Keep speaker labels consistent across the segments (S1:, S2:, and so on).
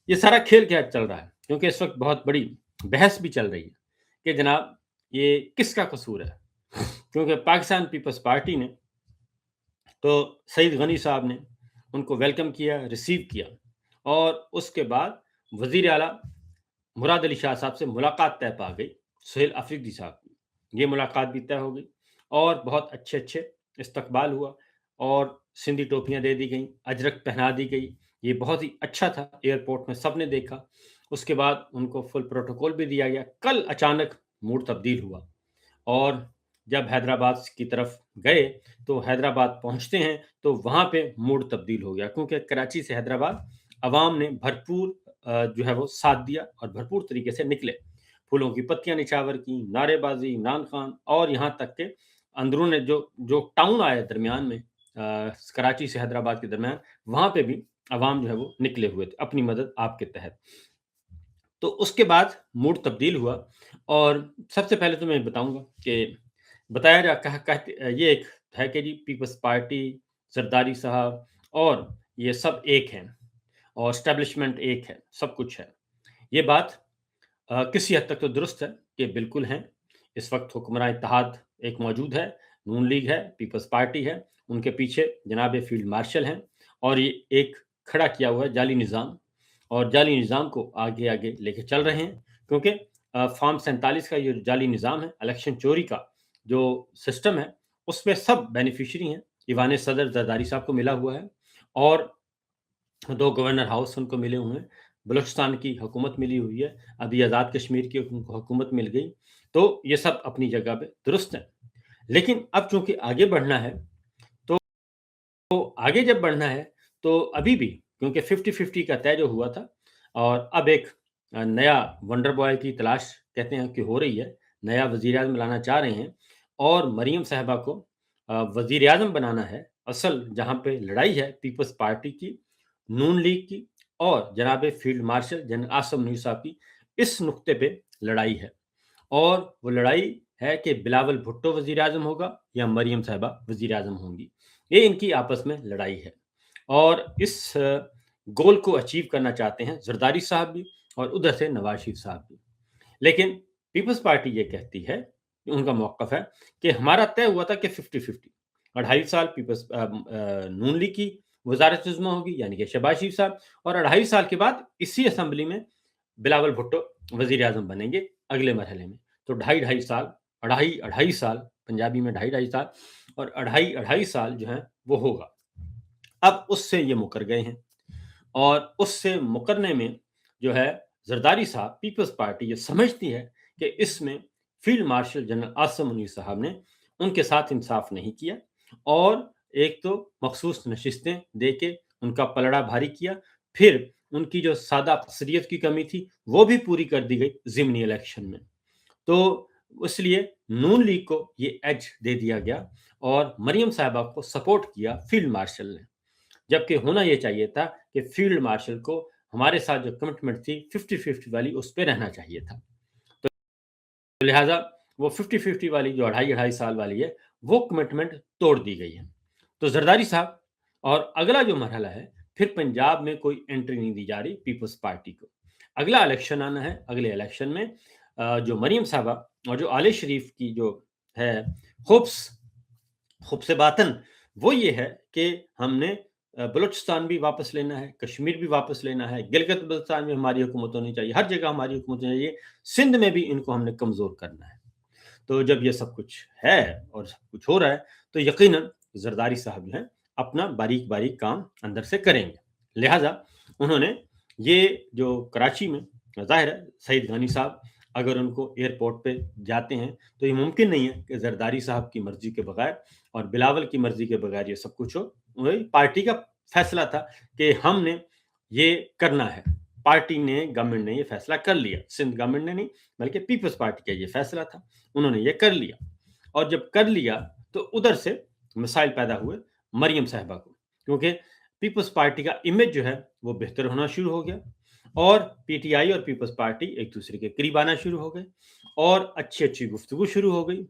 S1: ये सारा खेल क्या चल रहा है? क्योंकि इस वक़्त बहुत बड़ी बहस भी चल रही है कि जनाब ये किसका कसूर है? क्योंकि पाकिस्तान पीपल्स पार्टी ने तो सईद गनी साहब ने उनको वेलकम किया, रिसीव किया और उसके बाद वज़ीर आला मुराद अली शाह साहब से मुलाकात तय पा गई, सुहेल अफरीदी साहब की। ये मुलाकात भी तय हो गई और बहुत अच्छे-अच्छे इस्तकबाल हुआ और सिंधी टोपियाँ दे दी गईं, अजरक पहना दी गई। ये बहुत ही अच्छा था, एयरपोर्ट में सबने देखा। उसके बाद उनको फुल प्रोटोकॉल भी दिया गया। कल अचानक मूड तब्दील हुआ और जब हैदराबाद की तरफ गए, तो हैदराबाद पहुँचते हैं, तो वहाँ पे मूड तब्दील हो गया क्योंकि कराची से हैदराबाद अवाम ने भरपूर जो है वो साथ दिया और भरपूर तरीके से निकले। फूलों की पत्तियाँ निछावर की, नारेबाज़ी, इमरान खान और यहाँ तक के अंदरूनी जो जो टाउन आया दरमियान में कराची से हैदराबाद के दरमियान, वहाँ पे भी अवाम जो है वो निकले हुए थे, अपनी मदद आपके तहत। तो उसके बाद मूड तब्दील हुआ और सबसे पहले तो मैं बताऊँगा कि बताया जा कहा कहते ये एक है कि जी पीपल्स पार्टी, ज़रदारी साहब और ये सब एक हैं और एस्टेब्लिशमेंट एक है, सब कुछ है। ये बात किसी हद तक तो दुरुस्त है कि बिल्कुल हैं। इस वक़्त हुक्मरान इत्तेहाद एक मौजूद है, नून लीग है, पीपल्स पार्टी है, उनके पीछे जनाब फील्ड मार्शल हैं और ये एक खड़ा किया हुआ है जाली निज़ाम और जाली निज़ाम को आगे-आगे लेके चल रहे हैं क्योंकि फ़ॉर्म 47 का ये जाली निज़ाम है, इलेक्शन चोरी का जो सिस्टम है, उसमें सब बेनिफिशियरी हैं। ईवान सदर ज़रदारी साहब को मिला हुआ है और 2 गवर्नर हाउस उनको मिले हुए हैं। बलूचिस्तान की हुकूमत मिली हुई है। अभी आज़ाद कश्मीर की उनको हुकूमत मिल गई। तो ये सब अपनी जगह पे दुरुस्त है। लेकिन अब चूँकि आगे बढ़ना है, तो आगे जब बढ़ना है, तो अभी भी क्योंकि 50-50 का तय जो हुआ था और अब एक नया वंडर बॉय की तलाश कहते हैं कि हो रही है। नया वज़ीर-ए-आज़म लाना चाह रहे हैं और मरियम साहिबा को वज़ीर-ए-आज़म बनाना है। असल जहाँ पे लड़ाई है पीपल्स पार्टी की, नून लीग की और जनाब field marshal general Asim Munir साहब की, इस नुक्ते पे लड़ाई है। और वो लड़ाई है कि बिलावल भुट्टो वज़ीर-ए-आज़म होगा या मरियम साहिबा वज़ीर-ए-आज़म होंगी। ये इनकी आपस में लड़ाई है और इस गोल को अचीव करना चाहते हैं ज़रदारी साहब भी और उधर से नवाज़ शरीफ साहब भी। लेकिन पीपल्स पार्टी ये कहती है, उनका मौक़िफ़ है कि हमारा तय हुआ था कि 50-50 2.5 साल नून लीग की वज़ारत-ए-इज़्मा होगी यानी कि शहबाज शरीफ साहब और 2.5 साल के बाद इसी असेंबली में बिलावल भुट्टो वज़ीर-ए-आज़म बनेंगे अगले मरहले में। तो ढाई-ढाई साल, अढ़ाई साल पंजाबी में ढाई-ढाई साल और अढ़ाई साल जो हैं वो होगा। अब उससे ये मुकर गए हैं और उससे मुकरने में जो है ज़रदारी साहब पीपल्स पार्टी ये समझती है कि इसमें field marshal general Asim Munir साहब ने उनके साथ इंसाफ नहीं किया और एक तो मखसूस नशिस्तें दे के उनका पलड़ा भारी किया, फिर उनकी जो सादा अक्सरियत की कमी थी, वो भी पूरी कर दी गई ज़िमनी इलेक्शन में। तो इसलिए नून लीग को ये एज दे दिया गया और मरियम साहिबा को सपोर्ट किया फील्ड मार्शल ने। जबकि होना ये चाहिए था कि फील्ड मार्शल को हमारे साथ जो कमिटमेंट थी 50-50 वाली उस पे रहना चाहिए था। तो लिहाज़ा वो 50-50 वाली जो अढ़ाई-अढ़ाई साल वाली है, वो कमिटमेंट तोड़ दी गई है। तो ज़रदारी साहब और अगला जो मरहला है, फिर पंजाब में कोई एंट्री नहीं दी जा रही पीपल्स पार्टी को। अगला इलेक्शन आना है, अगले इलेक्शन में जो मरियम साहबा और जो आले शरीफ की जो है होप्स खुब्स बातन वो ये है कि हमने बलूचिस्तान भी वापस लेना है, कश्मीर भी वापस लेना है, गिलगित-बल्तिस्तान में हमारी हुकूमत होनी चाहिए, हर जगह हमारी हुकूमत होनी चाहिए, सिंध में भी इनको हमने कमज़ोर करना है। तो जब ये सब कुछ है और सब कुछ हो रहा है, तो यकीनन ज़रदारी साहब जो हैं, अपना बारीक-बारीक काम अंदर से करेंगे। लिहाज़ा उन्होंने ये जो कराची में ज़ाहिर है सईद गनी साहब अगर उनको एयरपोर्ट पे जाते हैं, तो ये मुमकिन नहीं है कि ज़रदारी साहब की मर्ज़ी के बगैर और बिलावल की मर्ज़ी के बगैर ये सब कुछ हो। वही पार्टी का फैसला था कि हमने ये करना है। पार्टी ने, गवर्नमेंट ने ये फैसला कर लिया। सिंध गवर्नमेंट ने नहीं, बल्कि पीपल्स पार्टी का ये फैसला था। उन्होंने ये कर लिया और जब कर लिया, तो उधर से मसाइल पैदा हुए मरियम साहिबा को, क्योंकि पीपल्स पार्टी का इमेज जो है, वो बेहतर होना शुरू हो गया और पीटीआई और पीपल्स पार्टी एक-दूसरे के करीब आना शुरू हो गए और अच्छी-अच्छी गुफ्तगू शुरू हो गई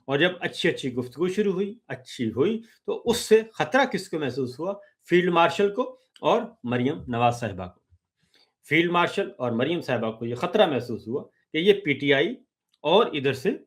S1: और जब अच्छी-अच्छी गुफ्तगू शुरू हुई, अच्छी हुई, तो उससे खतरा किसको महसूस हुआ? फील्ड मार्शल को और मरियम नवाज़ साहिबा को। फील्ड मार्शल और मरियम साहिबा को ये खतरा महसूस हुआ कि ये पीटीआई और इधर से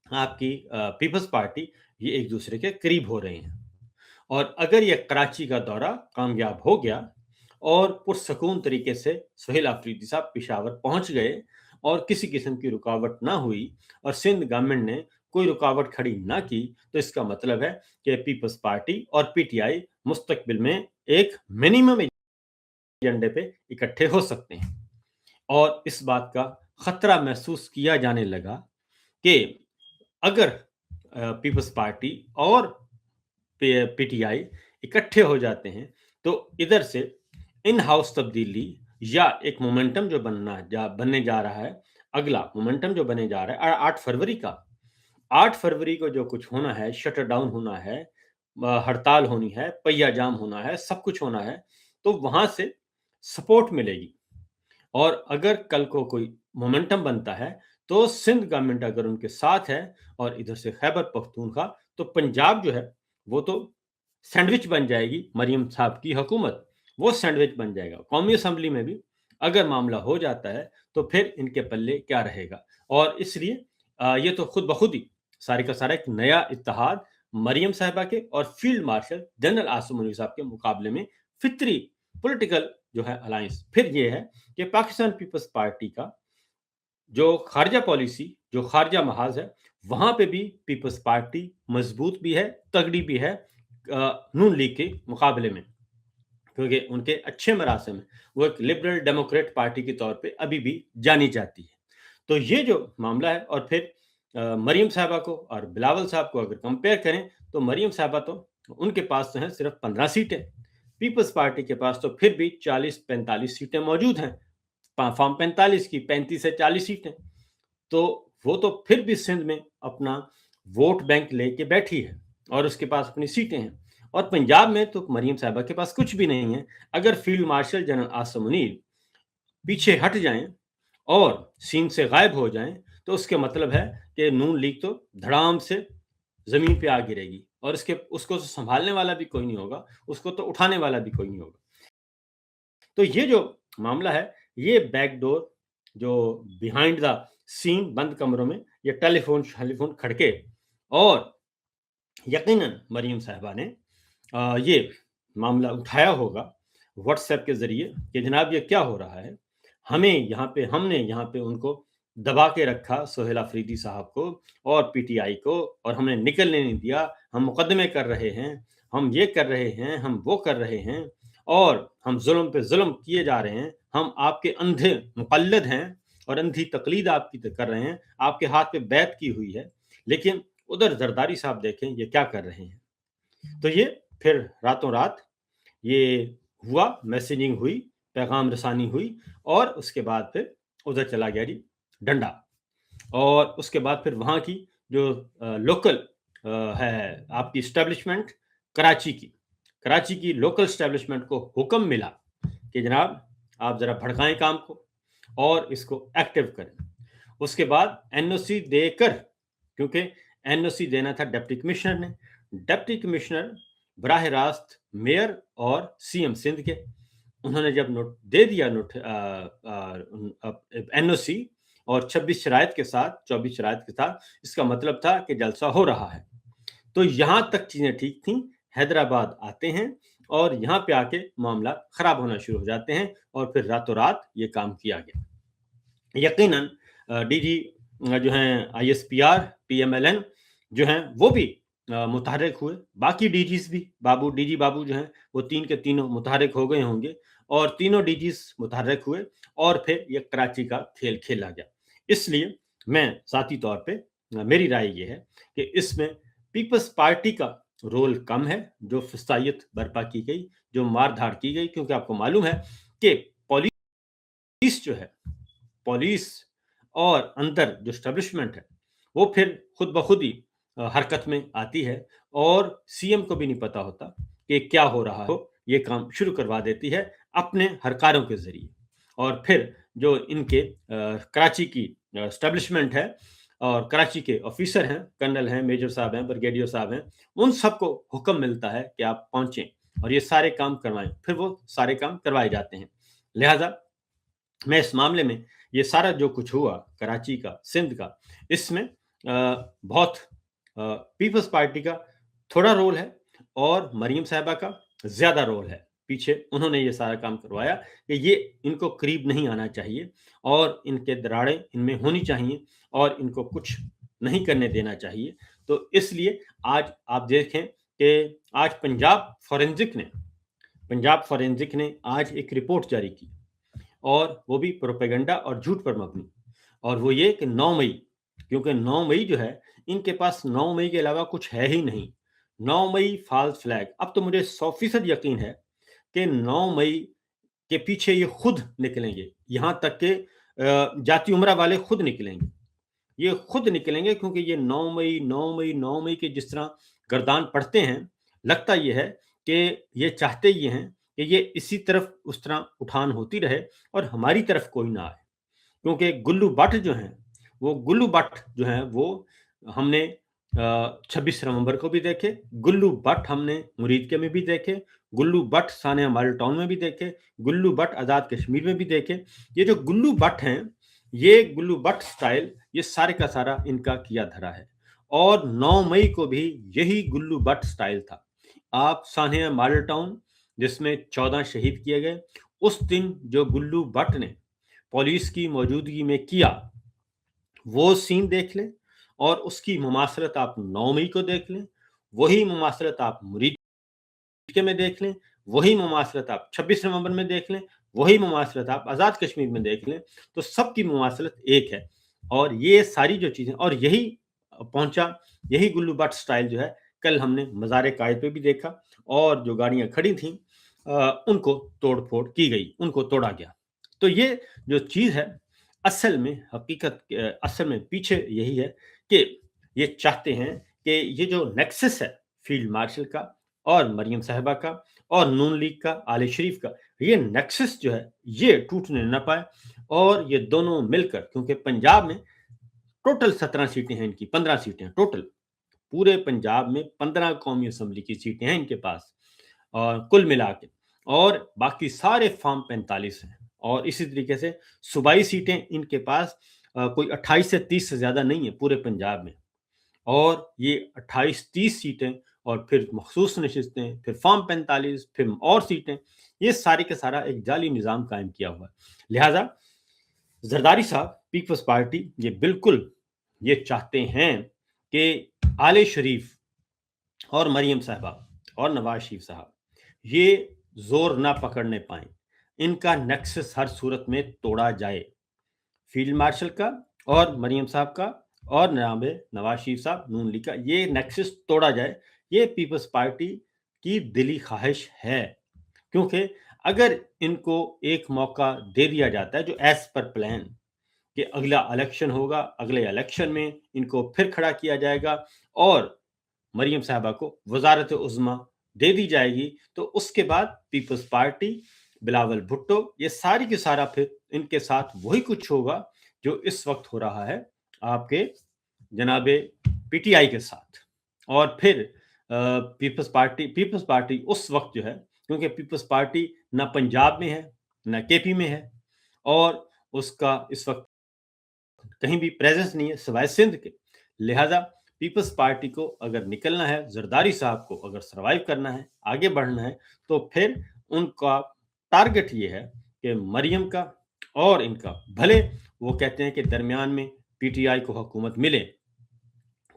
S1: आपकी पीपल्स पार्टी ये एक दूसरे के करीब हो रहे हैं। और अगर ये कराची का दौरा कामयाब हो गया और पुरसकून तरीके से सुहेल अफरीदी साहब पेशावर पहुंच गए और किसी किस्म की रुकावट ना हुई और सिंध गवर्नमेंट ने कोई रुकावट खड़ी ना की, तो इसका मतलब है कि पीपल्स पार्टी और पीटीआई मुस्तकबिल में एक मिनिमम एजेंडे पे इकट्ठे हो सकते हैं। और इस बात का खतरा महसूस किया जाने लगा कि अगर पीपल्स पार्टी और पीटीआई इकट्ठे हो जाते हैं तो इधर से इन हाउस तब्दीली या एक मोमेंटम जो बनने जा रहा है, अगला मोमेंटम जो बने जा रहा है 8 फरवरी का, 8 फरवरी को जो कुछ होना है, शटर डाउन होना है, हड़ताल होनी है, पहिया जाम होना है, सब कुछ होना है, तो वहां से सपोर्ट मिलेगी। और अगर कल को कोई मोमेंटम बनता है तो सिंध गवर्नमेंट अगर उनके साथ है और इधर से खैबर पख्तूनख्वा, तो पंजाब जो है वो तो सैंडविच बन जाएगी मरियम साहब की हुकूमत, वो सैंडविच बन जाएगा। कौमी असम्बली में भी अगर मामला हो जाता है तो फिर इनके पल्ले क्या रहेगा। और इसलिए ये तो खुद ब खुद ही सारे का सारा एक नया इत्तेहाद मरियम साहिबा के और field marshal general Asim Munir साहब के मुकाबले में फितरी पॉलिटिकल जो है अलायंस फिर ये है कि पाकिस्तान पीपल्स पार्टी का जो खारजा पॉलिसी, जो खारजा महाज है, वहां पे भी पीपल्स पार्टी मजबूत भी है, तगड़ी भी है नून लीग के मुकाबले में, क्योंकि उनके अच्छे मरासिम में वो एक लिबरल डेमोक्रेट पार्टी के तौर पे अभी भी जानी जाती है। तो ये जो मामला है, और फिर मरियम साहबा को और बिलावल साहब को अगर कंपेयर करें तो मरियम साहबा तो उनके पास तो हैं सिर्फ 15 सीटें, पीपल्स पार्टी के पास तो फिर भी 40-45 सीटें मौजूद हैं, फॉर्म 45 की 35 से 40 सीटें, तो वो तो फिर भी सिंध में अपना वोट बैंक लेके बैठी है और उसके पास अपनी सीटें हैं। और पंजाब में तो मरियम साहिबा के पास कुछ भी नहीं है। अगर field marshal general Asim Munir पीछे हट जाएं और सीन से गायब हो जाएं तो उसके मतलब है कि नून लीग तो धड़ाम से जमीन पे आ गिरेगी और उसको तो संभालने वाला भी कोई नहीं होगा, उसको तो उठाने वाला भी कोई नहीं होगा। तो ये जो मामला है, ये बैकडोर जो बिहाइंड द सीन बंद कमरों में ये टेलीफोन खड़के और यकीनन मरियम साहिबा ने ये मामला उठाया होगा व्हाट्सएप के जरिए कि जनाब ये क्या हो रहा है, हमने यहाँ पे उनको दबा के रखा सोहेल अफरीदी साहब को और पीटीआई को, और हमने निकलने नहीं दिया, हम मुकदमे कर रहे हैं, हम ये कर रहे हैं, हम वो कर रहे हैं, और हम जुल्म पे जुल्म किए जा रहे हैं, हम आपके अंधे मुक़ल्लिद हैं और अंधी तकलीद आपकी कर रहे हैं, आपके हाथ पे बैत की हुई है। लेकिन उधर जरदारी साहब देखें ये क्या कर रहे हैं। तो ये फिर रातों रात ये हुआ, मैसेजिंग हुई, पैगाम रसानी हुई, और उसके बाद फिर उधर चला गया जी डंडा। और उसके बाद फिर वहाँ की जो लोकल है आपकी इस्टेब्लिशमेंट कराची की लोकल इस्टेब्लिशमेंट को हुक्म मिला कि जनाब आप ज़रा भड़काएं काम को और इसको एक्टिव करें। उसके बाद एनओसी देकर, क्योंकि एनओसी देना था डिप्टी कमिश्नर ने, डिप्टी कमिश्नर बराह रास्त मेयर और सीएम सिंध के, उन्होंने जब नोट दे दिया एनओसी और 26 शराइत के साथ 24 शराइत के साथ, इसका मतलब था कि जलसा हो रहा है। तो यहां तक चीजें ठीक थी। हैदराबाद आते हैं और यहाँ पे आके मामला खराब होना शुरू हो जाते हैं और फिर रातों रात ये काम किया गया। यकीनन डीजी जो हैं आईएसपीआर पीएमएलएन जो हैं वो भी मुतहर्रिक हुए, बाकी डीजीज भी डीजी बाबू जो हैं वो 3 के तीनों मुतहर्रिक हो गए होंगे और तीनों डीजीज मुतहर्रिक हुए और फिर ये कराची का खेल खेला गया। इसलिए मैं ज़ाती तौर पे मेरी राय ये है कि इसमें पीपल्स पार्टी का रोल कम है, जो फिस्तायत बर्पा की गई, जो मार धाड़ की गई, क्योंकि आपको मालूम है कि पुलिस जो है, पुलिस और अंदर जो स्टैब्लिशमेंट है वो फिर खुद ब खुद ही हरकत में आती है और सीएम को भी नहीं पता होता कि क्या हो रहा हो, ये काम शुरू करवा देती है अपने हरकारों के जरिए। और फिर जो इनके कराची की स्टैब्लिशमेंट है और कराची के ऑफिसर हैं, कर्नल हैं, मेजर साहब हैं, ब्रिगेडियर साहब हैं, उन सबको हुक्म मिलता है कि आप पहुंचें और ये सारे काम करवाएं, फिर वो सारे काम करवाए जाते हैं। लिहाजा मैं इस मामले में ये सारा जो कुछ हुआ कराची का, सिंध का, इसमें बहुत पीपल्स पार्टी का थोड़ा रोल है और मरीम साहिबा का ज़्यादा रोल है। पीछे उन्होंने ये सारा काम करवाया कि ये इनको करीब नहीं आना चाहिए और इनके दरारें इनमें होनी चाहिए और इनको कुछ नहीं करने देना चाहिए। तो इसलिए आज आप देखें कि आज पंजाब फॉरेंसिक ने आज एक रिपोर्ट जारी की और वो भी प्रोपेगेंडा और झूठ पर मबनी। और वो ये कि 9 मई, क्योंकि 9 मई जो है, इनके पास 9 मई के अलावा कुछ है ही नहीं। 9 मई फॉल्स फ्लैग। अब तो मुझे 100% यकीन है कि 9 मई के पीछे ये खुद निकलेंगे। यहाँ तक कि जाति उमरा वाले खुद निकलेंगे। ये खुद निकलेंगे क्योंकि ये 9 मई, 9 मई, 9 मई के जिस तरह गर्दान पड़ते हैं, लगता ये है कि ये चाहते ये हैं कि ये इसी तरफ उस तरह उठान होती रहे और हमारी तरफ कोई ना आए। क्योंकि गुल्लू भट्ट जो हैं वो हमने 26 नवंबर को भी देखे, गुल्लू भट्ट हमने मुरीदके में भी देखे, गुल्लू भट्ट सानिया मॉडल टाउन में भी देखे, गुल्लू भट्ट आज़ाद कश्मीर में भी देखे। ये जो गुल्लू भट्ट हैं, ये गुल्लू भट्ट स्टाइल ये सारे का सारा इनका किया धरा है और 9 मई को भी यही गुल्लू भट्ट स्टाइल था। आप सानिया मॉडल टाउन जिसमें 14 शहीद किए गए, उस दिन जो गुल्लू भट्ट ने पुलिस की मौजूदगी में किया, वो सीन देख लें और उसकी मुमासलत आप 9 मई को देख लें, वही मुमासलत आप मुरीदके में देख लें, वही मुमासलत आप 26 नवंबर में देख लें, वही मुमासलत आप आज़ाद कश्मीर में देख लें, तो सबकी मुमासलत एक है। और ये सारी जो चीज़ें और यही पहुँचा, यही गुल्लू भट्ट स्टाइल जो है, कल हमने मज़ार कायद पे भी देखा और जो गाड़ियाँ खड़ी थीं उनको तोड़-फोड़ की गई, उनको तोड़ा गया। तो ये जो चीज़ है, असल में पीछे यही है कि ये चाहते हैं कि ये जो नेक्सस है फील्ड मार्शल का और मरियम साहिबा का और नून लीग का, आले शरीफ का, ये नेक्सस जो है, ये टूटने ना पाए और ये दोनों मिलकर, क्योंकि पंजाब में टोटल 17 सीटें हैं इनकी, 15 सीटें हैं टोटल। पूरे पंजाब में 15 कौमी असेंबली की सीटें हैं इनके पास और कुल मिला के, और बाकी सारे फॉर्म 45 हैं और इसी तरीके से सूबाई सीटें इनके पास कोई 28 से 30 से ज़्यादा नहीं है पूरे पंजाब में। और ये 28-30 सीटें और फिर मखसूस नशिस्तें, फिर फॉर्म 45, फिर और सीटें, ये सारे का सारा एक जाली निज़ाम कायम किया हुआ है। लिहाजा जरदारी साहब, पीपल्स पार्टी ये बिल्कुल ये चाहते हैं कि आले शरीफ और मरियम साहिबा और नवाज शरीफ साहब ये जोर ना पकड़ने पाए, इनका नेक्सस हर सूरत में तोड़ा जाए। फील्ड मार्शल का और मरियम साहब का और जनाब नवाज शरीफ साहब नून लीग का ये नेक्सस तोड़ा जाए, ये पीपल्स पार्टी की दिली ख्वाहिश है। क्योंकि अगर इनको एक मौका दे दिया जाता है जो एज पर प्लान कि अगला इलेक्शन होगा, अगले इलेक्शन में इनको फिर खड़ा किया जाएगा और मरियम साहबा को वजारत उज़्मा दे दी जाएगी, तो उसके बाद पीपल्स पार्टी, बिलावल भुट्टो, ये सारी की सारा फिर इनके साथ वही कुछ होगा जो इस वक्त हो रहा है आपके जनाबे पीटीआई के साथ। और फिर पीपल्स पार्टी उस वक्त जो है, क्योंकि पीपल्स पार्टी ना पंजाब में है, ना केपी में है और उसका इस वक्त कहीं भी प्रेजेंस नहीं है सिवाय सिंध के। लिहाजा पीपल्स पार्टी को अगर निकलना है, जरदारी साहब को अगर सरवाइव करना है, आगे बढ़ना है, तो फिर उनका टारगेट ये है कि मरियम का और इनका, भले वो कहते हैं कि दरमियान में पीटीआई को हुकूमत मिले,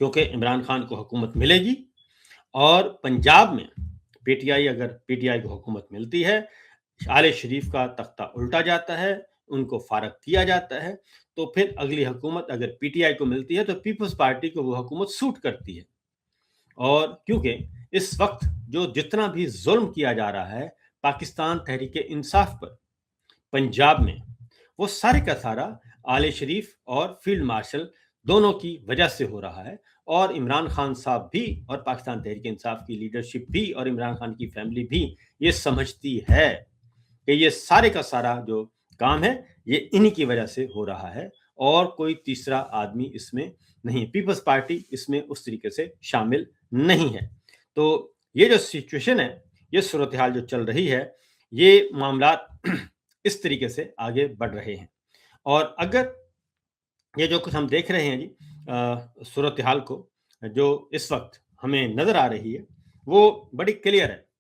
S1: क्योंकि इमरान खान को हुकूमत मिलेगी और पंजाब में पीटीआई को हुकूमत मिलती है, आले शरीफ का तख्ता उल्टा जाता है, उनको फारग किया जाता है, तो फिर अगली हुकूमत अगर पीटीआई को मिलती है तो पीपल्स पार्टी को वो हुकूमत सूट करती है। और क्योंकि इस वक्त जो जितना भी जुल्म किया जा रहा है पाकिस्तान तहरीक इंसाफ पर पंजाब में, वो सारे का सारा आले शरीफ और फील्ड मार्शल दोनों की वजह से हो रहा है। और इमरान खान साहब भी और पाकिस्तान तहरीक इंसाफ की लीडरशिप भी और इमरान खान की फैमिली भी ये समझती है कि ये सारे का सारा जो काम है ये इन्हीं की वजह से हो रहा है और कोई तीसरा आदमी इसमें नहीं। पीपल्स पार्टी इसमें उस तरीके से शामिल नहीं है। तो ये जो सिचुएशन है, ये सूरत हाल जो चल रही है, ये मामला اس طریقے سے آگے بڑھ رہے ہیں. اور اگر یہ جو کچھ ہم دیکھ رہے ہیں جی صورتحال کو جو اس وقت ہمیں نظر آ رہی ہے وہ بڑی کلیئر ہے